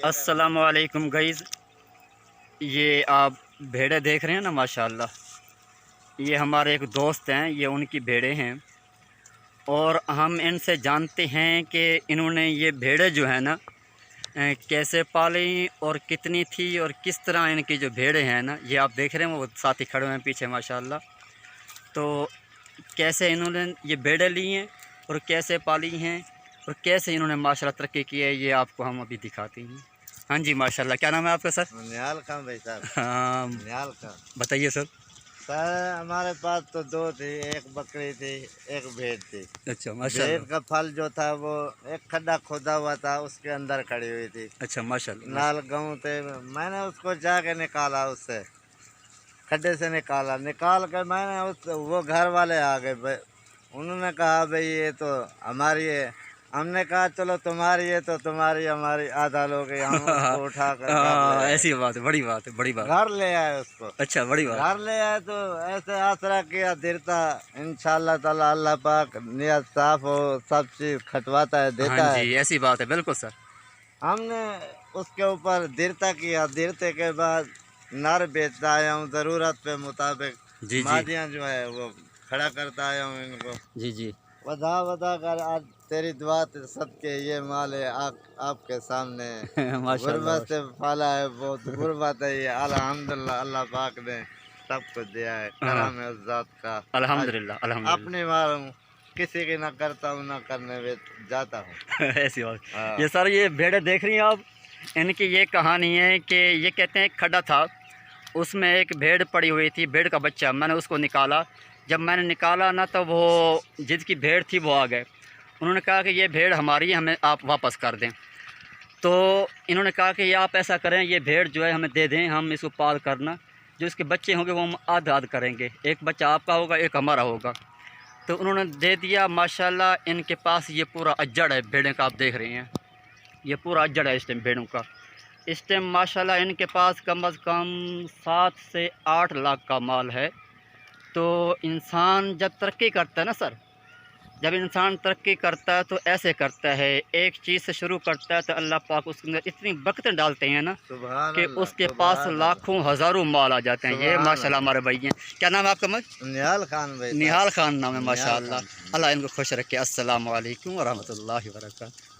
अस्सलाम वालेकुम गाइज़, ये आप भेड़ें देख रहे हैं ना, माशाल्लाह। ये हमारे एक दोस्त हैं, ये उनकी भेड़ें हैं और हम इनसे जानते हैं कि इन्होंने ये भेड़ें जो है ना कैसे पाली और कितनी थी और किस तरह इनकी जो भेड़ें हैं ना, ये आप देख रहे हैं वो साथी खड़े हुए हैं पीछे माशाल्लाह। तो कैसे इन्होंने ये भेड़ें ली हैं और कैसे पाली हैं और कैसे इन्होंने माशाल्लाह तरक्की की है, ये आपको हम अभी दिखाते हैं। हाँ जी माशाल्लाह। क्या नाम है आपका सर? निहाल खान भाई साहब। हाँ, निहाल खान बताइए सर। सर हमारे पास तो दो थी, एक बकरी थी, एक भेड़ थी। अच्छा भेड़ माशाल्लाह। का फल जो था वो एक खड्डा खोदा हुआ था, उसके अंदर खड़ी हुई थी। अच्छा माशाल्लाह। नाल गाँव थे, मैंने उसको जाके निकाला, उससे खड्डे से निकाल कर मैंने वो घर वाले आ गए, उन्होंने कहा भाई ये तो हमारी है। हमने कहा चलो तुम्हारी है तो तुम्हारी, हमारी आधा लोग हम उसको उठा कर ऐसी बात है, बड़ी बात है, बड़ी बात। घर ले आए उसको। अच्छा, बड़ी बात। घर ले आए तो ऐसे आसरा किया देता, इंशाल्लाह ताला अल्लाह पाक नियत साफ हो, सब चीज खटवाता है, देता हाँ है। जी, ऐसी बात है, बिल्कुल सर। हमने उसके ऊपर दिरता किया, दिरते के बाद नर बेचता आया हूँ ज़रूरत पे मुताबिक। जी मादियाँ जो है वो खड़ा करता आया हूँ इनको, जी जी। वधा कर आज तेरी दुआ सबके ये माल है आपके सामने। माशाल्लाह। गुर्बत से पाला है, बहुत गुर्बत है ये, अल्हम्दुलिल्लाह अल्लाह पाक ने सब कुछ दिया है, करम है उस जात का। अल्हम्दुलिल्लाह, अल्हम्दुलिल्लाह। अपनी मालूम किसी की ना करता हूँ ना करने में जाता हूँ। ऐसी बात। ये सर, ये भेड़ें देख रही हैं आप, इनकी ये कहानी है कि ये कहते हैं एक खड्डा था, उसमें एक भेड़ पड़ी हुई थी, भेड़ का बच्चा। मैंने उसको निकाला, जब मैंने निकाला ना तो वो जिसकी भेड़ थी वो आ गए। उन्होंने कहा कि ये भेड़ हमारी है, हमें आप वापस कर दें। तो इन्होंने कहा कि ये आप ऐसा करें, ये भेड़ जो है हमें दे दें, हम इसको पाल करना, जो इसके बच्चे होंगे वो हम आध आध करेंगे, एक बच्चा आपका होगा, एक हमारा होगा। तो उन्होंने दे दिया माशाल्लाह। इनके पास ये पूरा अज्जड़ है भेड़ों का, आप देख रहे हैं ये पूरा अज्जड़ है इस टाइम भेड़ों का। इस टाइम माशाल्लाह इनके पास कम अज़ कम 7 से 8 लाख का माल है। तो इंसान जब तरक्की करता है ना सर, जब इंसान तरक्की करता है तो ऐसे करता है, एक चीज़ से शुरू करता है तो अल्लाह पाक उसके अंदर इतनी बरकतें डालते हैं ना कि उसके पास लाखों हज़ारों माल आ जाते हैं। ये माशाल्लाह हमारे भाई हैं। क्या नाम है आपका? निहाल खान भाई। निहाल खान नाम है माशाल्लाह। अल्लाह इनको खुश रखे। अस्सलाम वालेकुम व रहमतुल्लाहि व बरकातहू।